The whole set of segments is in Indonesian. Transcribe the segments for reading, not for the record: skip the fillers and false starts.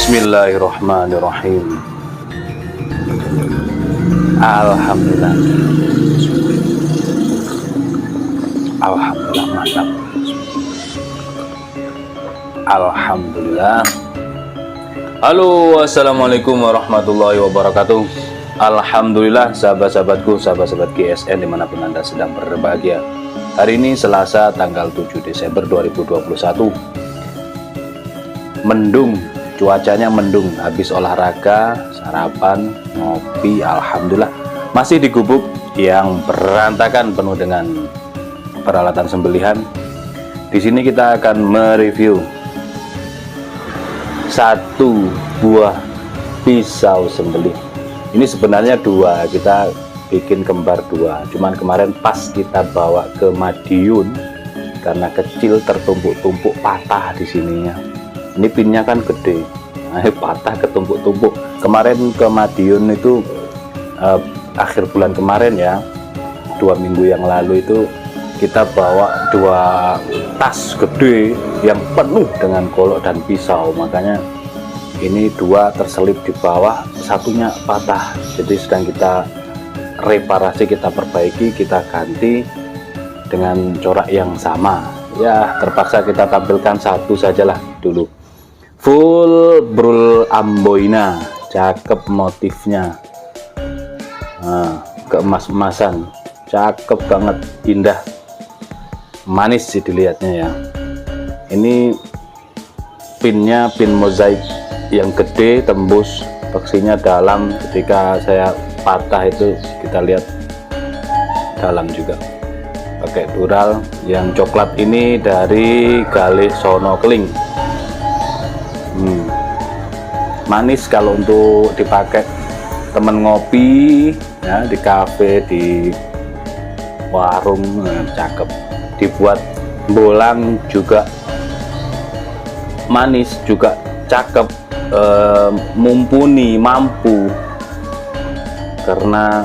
Bismillahirrahmanirrahim. Alhamdulillah. Alhamdulillah, mantap. Alhamdulillah. Halo, assalamualaikum warahmatullahi wabarakatuh. Alhamdulillah, sahabat-sahabatku, sahabat-sahabat GSN dimanapun Anda sedang berbahagia. Hari ini Selasa tanggal 7 Desember 2021. Mendung, cuacanya mendung. Habis olahraga, sarapan, ngopi, alhamdulillah. Masih di gubuk yang berantakan penuh dengan peralatan sembelihan. Di sini kita akan mereview satu buah pisau sembelih. Ini sebenarnya dua, kita bikin kembar dua. Cuman kemarin pas kita bawa ke Madiun karena kecil tertumpuk-tumpuk patah di sininya. Ini pinnya kan gede, patah ketumpuk-tumpuk. Kemarin ke Madiun itu akhir bulan kemarin ya, 2 minggu yang lalu itu kita bawa 2 tas gede yang penuh dengan golok dan pisau. Makanya ini 2 terselip di bawah, satunya patah. Jadi sedang kita reparasi, kita perbaiki, kita ganti dengan corak yang sama. Ya terpaksa kita tampilkan satu sajalah dulu. Full brul amboina, cakep motifnya, keemas-emasan, cakep banget, indah, manis sih dilihatnya ya. Ini pinnya pin mozaik yang gede, tembus, beksinya dalam. Ketika saya patah itu kita lihat dalam juga. Pakai dural yang coklat ini dari Galih Sono Keling. Manis kalau untuk dipakai temen ngopi ya, di kafe, di warung, cakep. Dibuat bolang juga manis, juga cakep, mumpuni, mampu, karena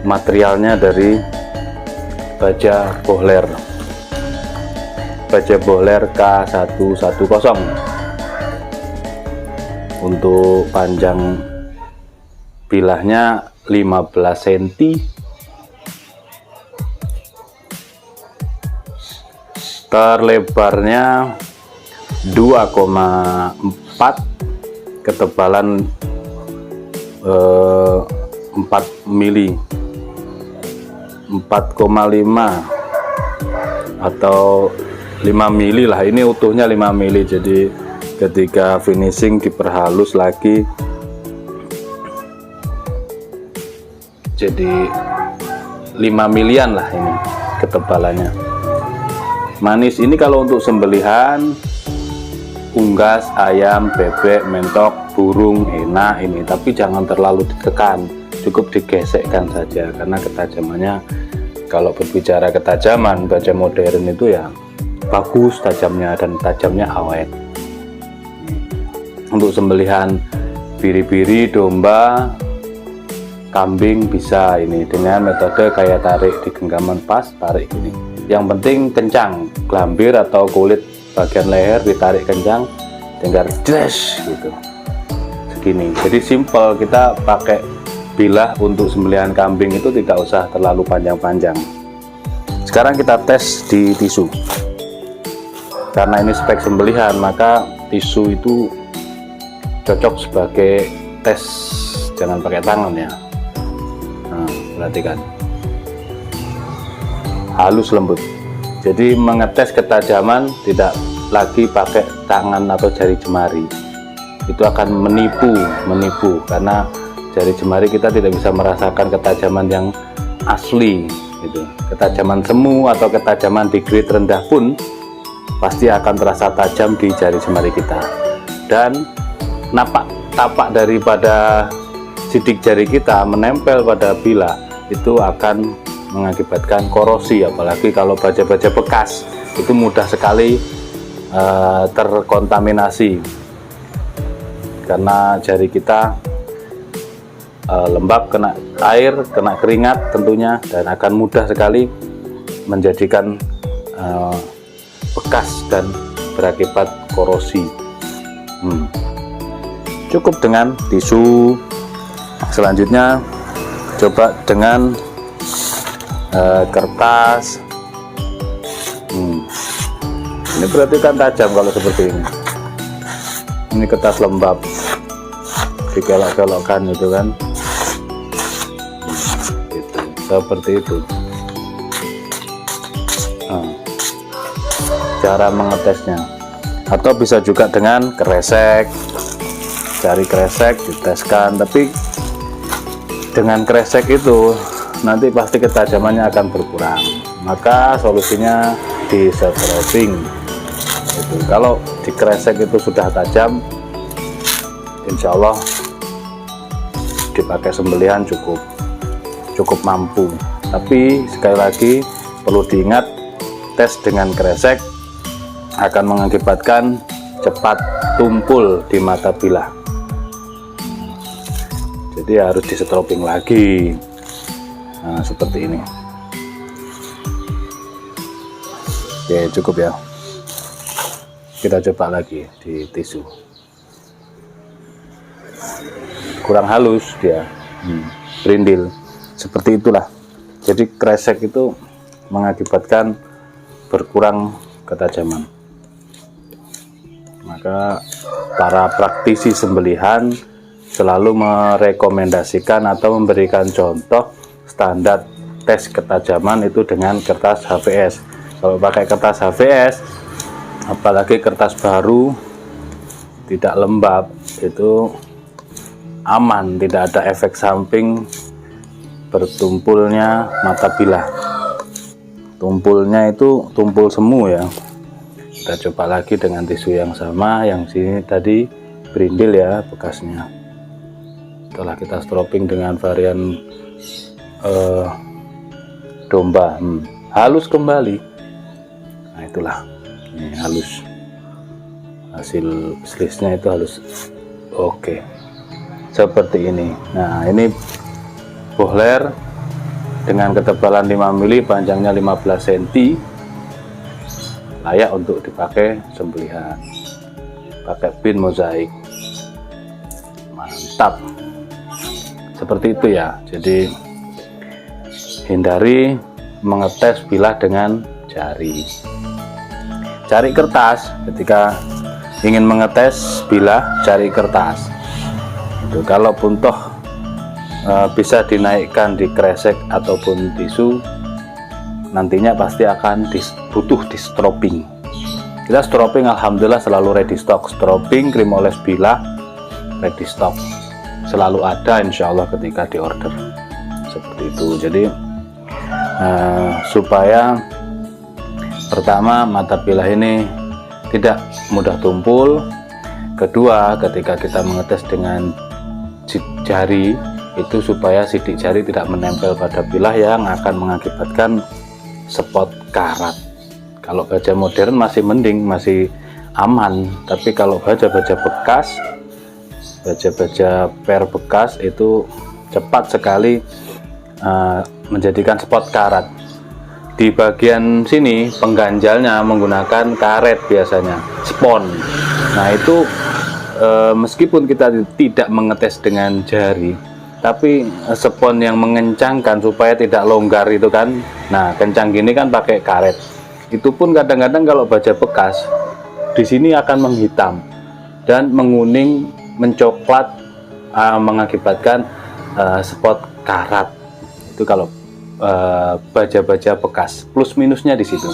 materialnya dari baja bohler K110. Untuk panjang bilahnya 15 cm, terlebarnya 2,4 ketebalan 4 mili 4,5 atau 5 mili lah, ini utuhnya 5 mili. Jadi ketika finishing diperhalus lagi jadi 5 milian lah ini ketebalannya. Manis ini kalau untuk sembelihan unggas, ayam, bebek, mentok, burung enak ini, tapi jangan terlalu ditekan, cukup digesekkan saja karena ketajamannya, kalau berbicara ketajaman baja modern itu ya bagus tajamnya dan tajamnya awet. Untuk sembelihan biri-biri, domba, kambing bisa ini dengan metode kayak tarik di genggaman, pas tarik ini. Yang penting kencang, gelambir atau kulit bagian leher ditarik kencang, tinggal dash gitu segini. Jadi simple, kita pakai bilah untuk sembelihan kambing itu tidak usah terlalu panjang-panjang. Sekarang kita tes di tisu. Karena ini spek sembelihan, maka tisu itu cocok sebagai tes, jangan pakai tangan ya. Nah, perhatikan, halus lembut. Jadi mengetes ketajaman tidak lagi pakai tangan atau jari jemari, itu akan menipu karena jari jemari kita tidak bisa merasakan ketajaman yang asli gitu. Ketajaman semu atau ketajaman di grade rendah pun pasti akan terasa tajam di jari jemari kita, dan tapak daripada sidik jari kita menempel pada bilah itu akan mengakibatkan korosi, apalagi kalau baja-baja bekas itu mudah sekali terkontaminasi karena jari kita lembab, kena air, kena keringat tentunya, dan akan mudah sekali menjadikan bekas dan berakibat korosi. Cukup dengan tisu. Selanjutnya coba dengan kertas. Ini berarti kan tajam kalau seperti ini. Ini kertas lembab, dikelok-kelokkan gitu kan, gitu. Seperti itu. Cara mengetesnya. Atau bisa juga dengan kresek, cari kresek diteskan, tapi dengan kresek itu nanti pasti ketajamannya akan berkurang, maka solusinya di setroping itu. Kalau di kresek itu sudah tajam, insya Allah dipakai sembelihan cukup mampu. Tapi sekali lagi perlu diingat, tes dengan kresek akan mengakibatkan cepat tumpul di mata bilah, jadi harus disetroping lagi. Nah, seperti ini. Oke, cukup ya. Kita coba lagi di tisu. Kurang halus dia, berindil. Seperti itulah. Jadi kresek itu mengakibatkan berkurang ketajaman. Maka para praktisi sembelihan selalu merekomendasikan atau memberikan contoh standar tes ketajaman itu dengan kertas HVS. Kalau pakai kertas HVS, apalagi kertas baru tidak lembab, itu aman, tidak ada efek samping bertumpulnya mata bilah. Tumpulnya itu tumpul semu ya. Kita coba lagi dengan tisu yang sama, yang sini tadi berindil ya bekasnya. Setelah kita stroping dengan varian domba, halus kembali. Nah itulah, ini halus, hasil slisnya itu halus. Oke, seperti ini. Nah ini bohler dengan ketebalan 5 mili, panjangnya 15 cm, layak untuk dipakai sembelihan. Pakai pin mozaik, mantap. Seperti itu ya. Jadi hindari mengetes bilah dengan jari. Cari kertas ketika ingin mengetes bilah, cari kertas. Itu kalaupun toh bisa dinaikkan di kresek ataupun tisu, nantinya pasti akan butuh di stropping. Kita stropping alhamdulillah selalu ready stock. Stropping, krim oles bilah ready stock, selalu ada insya Allah ketika di order seperti itu. Jadi supaya pertama mata bilah ini tidak mudah tumpul, kedua ketika kita mengetes dengan jari itu supaya sidik jari tidak menempel pada bilah yang akan mengakibatkan spot karat. Kalau baja modern masih mending, masih aman, tapi kalau baja-baja bekas, baja-baja per bekas itu cepat sekali menjadikan spot karat. Di bagian sini pengganjalnya menggunakan karet biasanya, spon. Nah itu meskipun kita tidak mengetes dengan jari, tapi spon yang mengencangkan supaya tidak longgar itu kan, nah kencang gini kan pakai karet. Itu pun kadang-kadang kalau baja bekas di sini akan menghitam dan menguning, mencoklat, mengakibatkan spot karat. Itu kalau baja-baja bekas, plus minusnya di situ.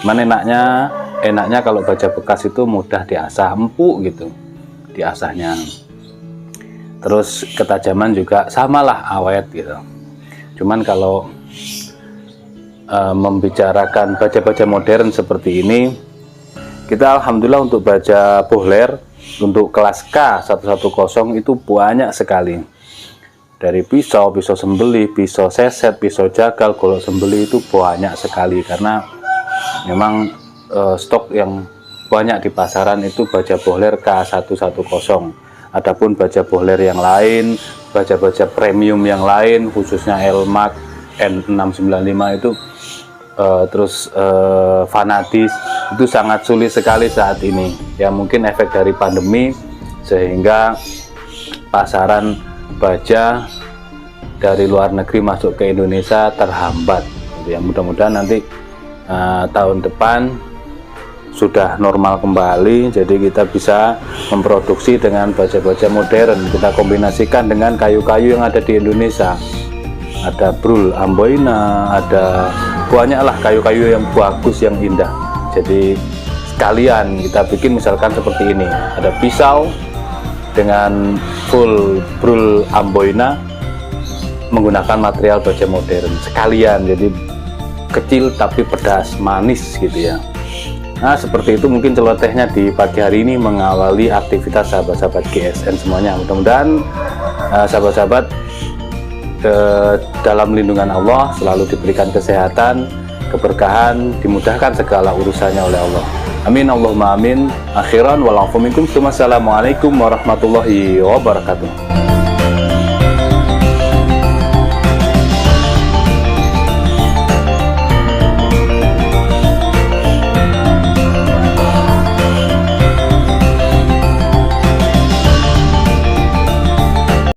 Cuman enaknya kalau baja bekas itu mudah diasah, empuk gitu diasahnya. Terus ketajaman juga samalah, awet gitu. Cuman kalau membicarakan baja-baja modern seperti ini, kita alhamdulillah untuk baja bohler untuk kelas K110 itu banyak sekali. Dari pisau sembelih, pisau seset, pisau jagal, golok sembelih itu banyak sekali, karena memang stok yang banyak di pasaran itu baja bohler K110. Adapun baja bohler yang lain, baja-baja premium yang lain, khususnya Elmax N695 itu terus Fanatis itu sangat sulit sekali saat ini. Ya mungkin efek dari pandemi sehingga pasaran baja dari luar negeri masuk ke Indonesia terhambat. Ya mudah-mudahan nanti tahun depan sudah normal kembali, jadi kita bisa memproduksi dengan baja-baja modern. Kita kombinasikan dengan kayu-kayu yang ada di Indonesia. Ada brul amboina, ada banyaklah kayu-kayu yang bagus, yang indah. Jadi sekalian kita bikin misalkan seperti ini, ada pisau dengan full brul amboina menggunakan material baja modern sekalian, jadi kecil tapi pedas, manis gitu ya. Nah seperti itu mungkin celotehnya di pagi hari ini mengawali aktivitas sahabat-sahabat GSN semuanya. Mudah-mudahan sahabat-sahabat dalam lindungan Allah selalu diberikan kesehatan, keberkahan, dimudahkan segala urusannya oleh Allah. Amin Allahumma amin. Akhiran walafu minkum. Assalamualaikum warahmatullahi wabarakatuh.